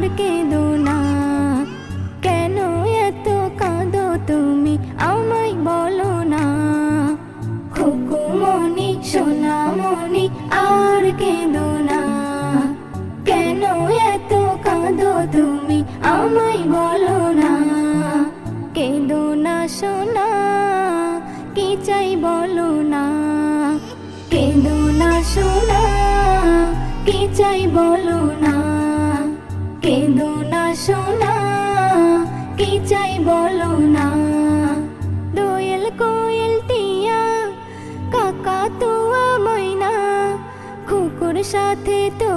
আর কেঁদো না। কেন এত কাঁদো তুমি আমায় বলো না। খুকুমনি সোনামনি আর কেঁদো না। কেন এত কাঁদো তুমি আমায় বলো না। কেঁদো না সোনা, কি চাই বলো না। কেঁদো না সোনা, কি চাই বলো না। কেঁদো না সোনা, কি চাই বলো না। দোয়েল কোয়েল টিয়া কাকাতুয়া ময়না খুকুর সাথে তো